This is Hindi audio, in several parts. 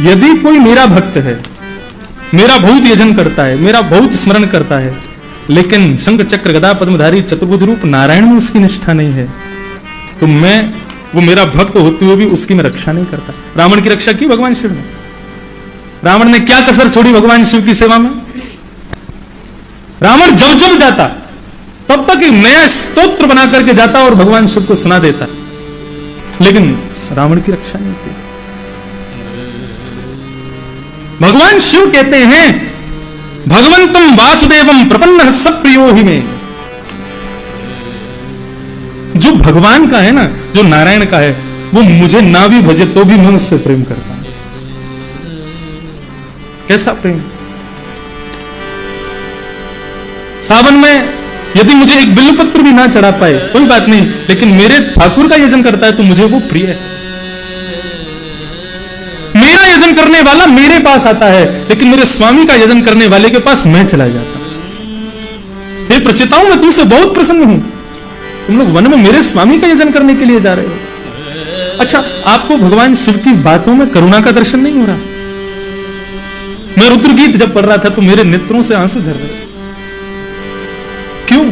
यदि कोई मेरा भक्त है, मेरा बहुत यजन करता है, मेरा बहुत स्मरण करता है, लेकिन शंख चक्र गदा पद्मधारी चतुर्भुज रूप नारायण में उसकी निष्ठा नहीं है, तो मैं वो मेरा भक्त होते हुए भी उसकी मैं रक्षा नहीं करता। रावण की रक्षा की भगवान शिव ने। रावण ने क्या कसर छोड़ी भगवान शिव की सेवा में? रावण जब जब जाता तब तक एक नया स्तोत्र बना करके जाता और भगवान शिव को सुना देता, लेकिन रावण की रक्षा नहीं की। भगवान शिव कहते हैं भगवंतम वासुदेवम प्रपन्न सप्रियो ही में। जो भगवान का है ना, जो नारायण का है, वो मुझे ना भी भजे तो भी मैं उससे प्रेम करता हूं। कैसा प्रेम? सावन में यदि मुझे एक बिल्वपत्र भी ना चढ़ा पाए कोई बात नहीं, लेकिन मेरे ठाकुर का यजन करता है तो मुझे वो प्रिय है। मेरा यजन करने वाला मेरे पास आता है, लेकिन मेरे स्वामी का यजन करने वाले के पास मैं चला जाता हूं। हे प्रचेताओं, मैं तुमसे बहुत प्रसन्न हूं, तुम लोग वन में मेरे स्वामी का यजन करने के लिए जा रहे हो। अच्छा, आपको भगवान शिव की बातों में करुणा का दर्शन नहीं हो रहा? मैं रुद्र गीत जब पढ़ रहा था तो मेरे नेत्रों से आंसू झर रहे। क्यों?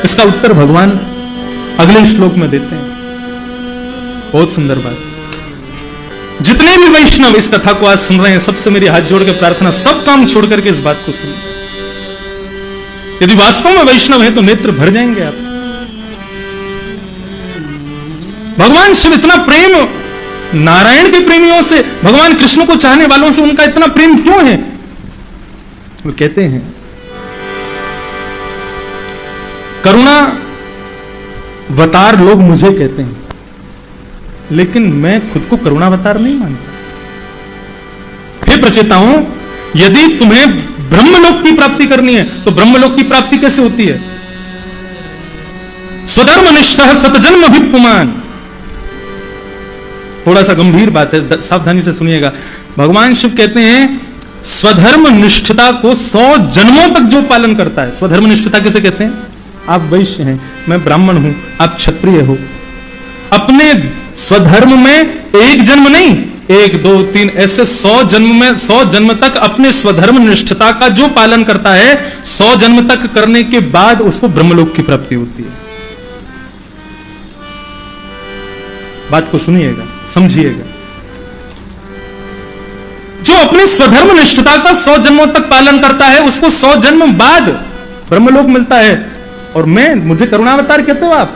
इसका उत्तर भगवान अगले श्लोक में देते हैं। बहुत सुंदर बात। जितने भी वैष्णव इस कथा को आज सुन रहे हैं, सबसे मेरी हाथ जोड़ के प्रार्थना, सब काम छोड़ करके इस बात को सुनिए। यदि वास्तव में वैष्णव है तो नेत्र भर जाएंगे आप। भगवान शिव इतना प्रेम नारायण के प्रेमियों से, भगवान कृष्ण को चाहने वालों से उनका इतना प्रेम क्यों है? वो कहते हैं करुणा अवतार लोग मुझे कहते हैं, लेकिन मैं खुद को करुणावतार नहीं मानता। हे प्रचेताओं, यदि तुम्हें ब्रह्मलोक की प्राप्ति करनी है तो ब्रह्मलोक की प्राप्ति कैसे होती है? स्वधर्मनिष्ठः सतजन्म अभिपुमान। थोड़ा सा गंभीर बात है, सावधानी से सुनिएगा। भगवान शिव कहते हैं स्वधर्म निष्ठता को 100 जन्मों तक जो पालन करता है। स्वधर्म निष्ठता किसे कहते हैं? आप वैश्य हैं, मैं ब्राह्मण हूं, आप क्षत्रिय हो, अपने स्वधर्म में एक जन्म नहीं, 1 2 3 ऐसे 100 जन्म में 100 जन्म तक अपने स्वधर्म निष्ठता का जो पालन करता है, 100 जन्म तक करने के बाद उसको ब्रह्मलोक की प्राप्ति होती है। बात को सुनिएगा, समझिएगा। जो अपने स्वधर्म निष्ठता का 100 जन्मों तक पालन करता है, उसको 100 जन्म बाद ब्रह्मलोक मिलता है। और मुझे करुणावतार कहते हो आप?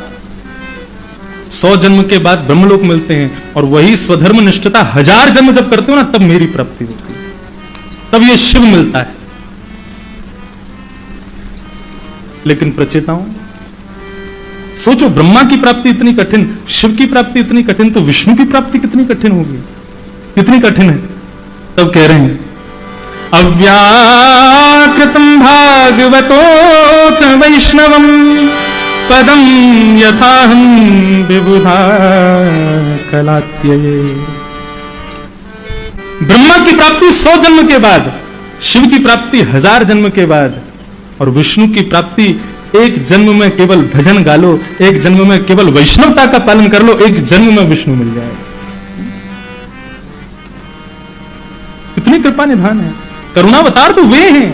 100 जन्म के बाद ब्रह्मलोक मिलते हैं, और वही स्वधर्म निष्ठता 1000 जन्म जब करते हो ना, तब मेरी प्राप्ति होती है, तब ये शिव मिलता है। लेकिन प्रचेताओं, सोचो, ब्रह्मा की प्राप्ति इतनी कठिन, शिव की प्राप्ति इतनी कठिन, तो विष्णु की प्राप्ति कितनी कठिन होगी? कितनी कठिन है? तब कह रहे हैं अव्याकृतम भागवतोत वैष्णवम पदम यथाहं विबुधा कलात्यये। ब्रह्मा की प्राप्ति 100 जन्म के बाद, शिव की प्राप्ति 1000 जन्म के बाद, और विष्णु की प्राप्ति 1 जन्म में केवल भजन गा लो, 1 जन्म में केवल वैष्णवता का पालन कर लो, 1 जन्म में विष्णु मिल जाएगा। इतनी कृपा निधान है। करुणावतार तो वे हैं